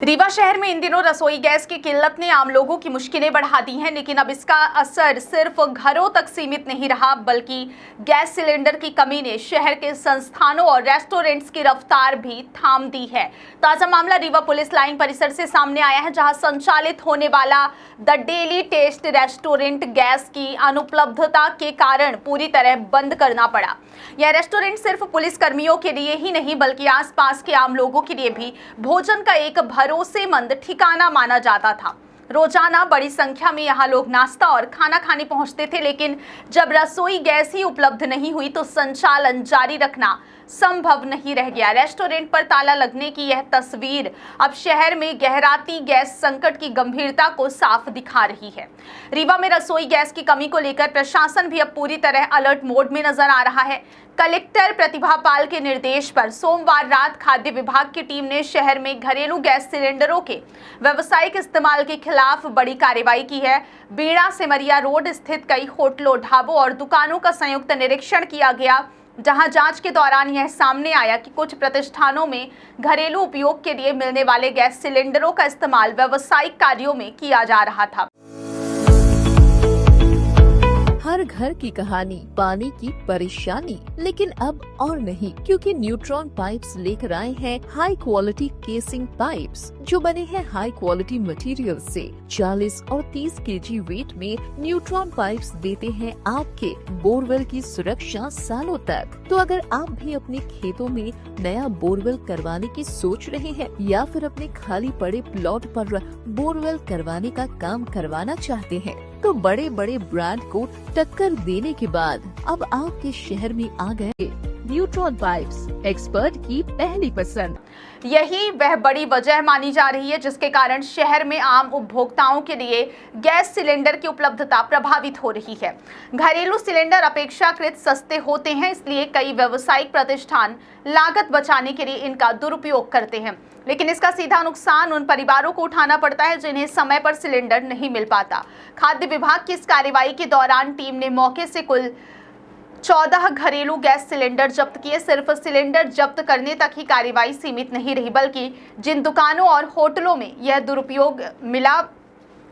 रीवा शहर में इन दिनों रसोई गैस की किल्लत ने आम लोगों की मुश्किलें बढ़ा दी हैं, लेकिन अब इसका असर सिर्फ घरों तक सीमित नहीं रहा, बल्कि गैस सिलेंडर की कमी ने शहर के संस्थानों और रेस्टोरेंट्स की रफ्तार भी थाम दी है। ताजा मामला रीवा पुलिस लाइन परिसर से सामने आया है, जहां संचालित होने वाला the daily taste restaurant gas की अनुपलब्धता के कारण पूरी तरह बंद करना पड़ा। यह रेस्टोरेंट सिर्फ पुलिस कर्मियों के लिए ही नहीं, बल्कि आसपास के आम लोगों के लिए भी भोजन का एक भरोसेमंद ठिकाना माना जाता था। रोजाना बड़ी संख्या में यहाँ लोग नाश्ता और खाना खाने पहुंचते थे, लेकिन जब रसोई गैस ही उपलब्ध नहीं हुई तो संचालन जारी रखना संभव नहीं रह गया। रेस्टोरेंट पर ताला लगने की यह तस्वीर अब शहर में गहराती गैस संकट की गंभीरता को साफ दिखा रही है। रीवा में रसोई गैस की कमी को लेकर प्रशासन भी अब पूरी तरह अलर्ट मोड में नजर आ रहा है। कलेक्टर प्रतिभा पाल के निर्देश पर सोमवार रात खाद्य विभाग की टीम ने शहर में घरेलू गैस सिलेंडरों के व्यावसायिक इस्तेमाल के खिलाफ बड़ी कार्रवाई की है। बीड़ा सिमरिया रोड स्थित कई होटलों, ढाबों और दुकानों का संयुक्त निरीक्षण किया गया, जहां जांच के दौरान यह सामने आया कि कुछ प्रतिष्ठानों में घरेलू उपयोग के लिए मिलने वाले गैस सिलेंडरों का इस्तेमाल व्यावसायिक कार्यों में किया जा रहा था। हर घर की कहानी, पानी की परेशानी, लेकिन अब और नहीं, क्योंकि न्यूट्रॉन पाइप्स लेकर आए हैं हाई क्वालिटी केसिंग पाइप्स, जो बने हैं हाई क्वालिटी मटेरियल से। 40 और 30 केजी वेट में न्यूट्रॉन पाइप्स देते हैं आपके बोरवेल की सुरक्षा सालों तक। तो अगर आप भी अपने खेतों में नया बोरवेल करवाने की सोच रहे हैं, या फिर अपने खाली पड़े प्लॉट पर बोरवेल करवाने का काम करवाना चाहते हैं, तो बड़े बड़े ब्रांड को टक्कर देने के बाद अब आपके शहर में आ गए न्यूट्रॉन पाइप्स, एक्सपर्ट की पहली पसंद। यही वह बड़ी वजह मानी जा रही है जिसके कारण शहर में आम उपभोक्ताओं के लिए गैस सिलेंडर की उपलब्धता प्रभावित हो रही है। घरेलू सिलेंडर अपेक्षाकृत सस्ते होते हैं, इसलिए कई व्यावसायिक प्रतिष्ठान लागत बचाने के लिए इनका दुरुपयोग करते हैं, लेकिन इसका सीधा नुकसान उन परिवारों को उठाना पड़ता है जिन्हें समय पर सिलेंडर नहीं मिल पाता। खाद्य विभाग की इस कार्रवाई के दौरान टीम ने मौके से कुल 14 घरेलू गैस सिलेंडर जब्त किए। सिर्फ सिलेंडर जब्त करने तक ही कार्रवाई सीमित नहीं रही, बल्कि जिन दुकानों और होटलों में यह दुरुपयोग मिला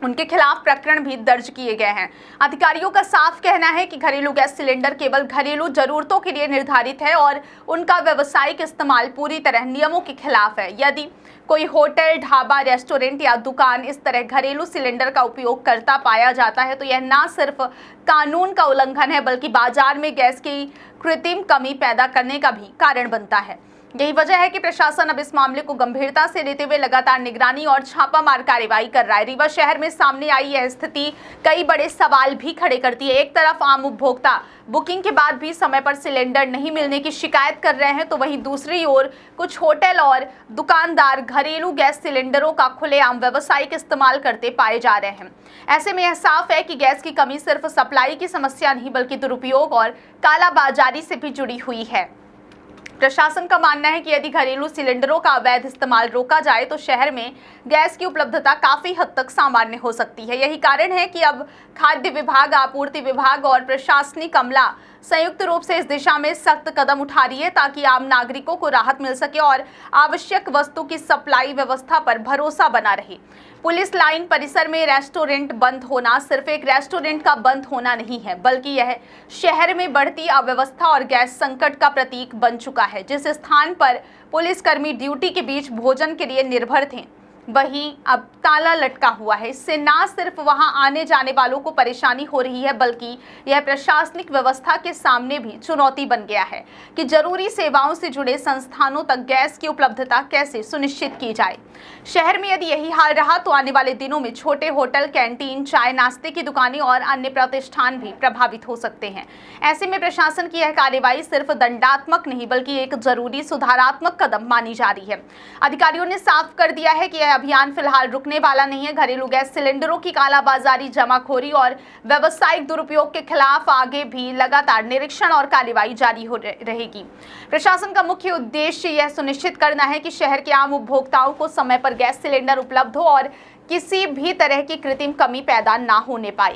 उनके खिलाफ प्रकरण भी दर्ज किए गए हैं। अधिकारियों का साफ कहना है कि घरेलू गैस सिलेंडर केवल घरेलू जरूरतों के लिए निर्धारित है और उनका व्यावसायिक इस्तेमाल पूरी तरह नियमों के खिलाफ है। यदि कोई होटल, ढाबा, रेस्टोरेंट या दुकान इस तरह घरेलू सिलेंडर का उपयोग करता पाया जाता है तो यह न सिर्फ कानून का उल्लंघन है, बल्कि बाजार में गैस की कृत्रिम कमी पैदा करने का भी कारण बनता है। यही वजह है कि प्रशासन अब इस मामले को गंभीरता से लेते हुए लगातार निगरानी और छापामार कार्रवाई कर रहा है। रीवा शहर में सामने आई यह स्थिति कई बड़े सवाल भी खड़े करती है। एक तरफ आम उपभोक्ता बुकिंग के बाद भी समय पर सिलेंडर नहीं मिलने की शिकायत कर रहे हैं, तो वहीं दूसरी ओर कुछ होटल और दुकानदार घरेलू गैस सिलेंडरों का खुलेआम व्यावसायिक इस्तेमाल करते पाए जा रहे हैं। ऐसे में यह साफ है कि गैस की कमी सिर्फ सप्लाई की समस्या नहीं, बल्कि दुरुपयोग और कालाबाजारी से भी जुड़ी हुई है। प्रशासन का मानना है कि यदि घरेलू सिलेंडरों का अवैध इस्तेमाल रोका जाए तो शहर में गैस की उपलब्धता काफी हद तक सामान्य हो सकती है। यही कारण है कि अब खाद्य विभाग, आपूर्ति विभाग और प्रशासनिक अमला संयुक्त रूप से इस दिशा में सख्त कदम उठा रही है, ताकि आम नागरिकों को राहत मिल सके और आवश्यक वस्तु की सप्लाई व्यवस्था पर भरोसा बना रहे। पुलिस लाइन परिसर में रेस्टोरेंट बंद होना सिर्फ एक रेस्टोरेंट का बंद होना नहीं है, बल्कि यह शहर में बढ़ती अव्यवस्था और गैस संकट का प्रतीक बन चुका है। जिस स्थान पर पुलिसकर्मी ड्यूटी के बीच भोजन के लिए निर्भर थे, वहीं अब ताला लटका हुआ है। इससे न सिर्फ वहां आने जाने वालों को परेशानी हो रही है, बल्कि यह प्रशासनिक व्यवस्था के सामने भी चुनौती बन गया है कि जरूरी सेवाओं से जुड़े संस्थानों तक गैस की उपलब्धता कैसे सुनिश्चित की जाए। शहर में यदि यही हाल रहा तो आने वाले दिनों में छोटे होटल, कैंटीन, चाय नाश्ते की दुकानें और अन्य प्रतिष्ठान भी प्रभावित हो सकते हैं। ऐसे में प्रशासन की यह कार्रवाई सिर्फ दंडात्मक नहीं, बल्कि एक जरूरी सुधारात्मक कदम मानी जा रही है। अधिकारियों ने साफ कर दिया है कि यह अभियान फिलहाल रुकने वाला नहीं है। घरेलू गैस सिलेंडरों की कालाबाजारी, जमाखोरी और व्यावसायिक दुरुपयोग के खिलाफ आगे भी लगातार निरीक्षण और कार्रवाई जारी हो रहेगी। प्रशासन का मुख्य उद्देश्य यह सुनिश्चित करना है कि शहर के आम उपभोक्ताओं को समय पर गैस सिलेंडर उपलब्ध हो और किसी भी तरह की कृत्रिम कमी पैदा ना होने पाए।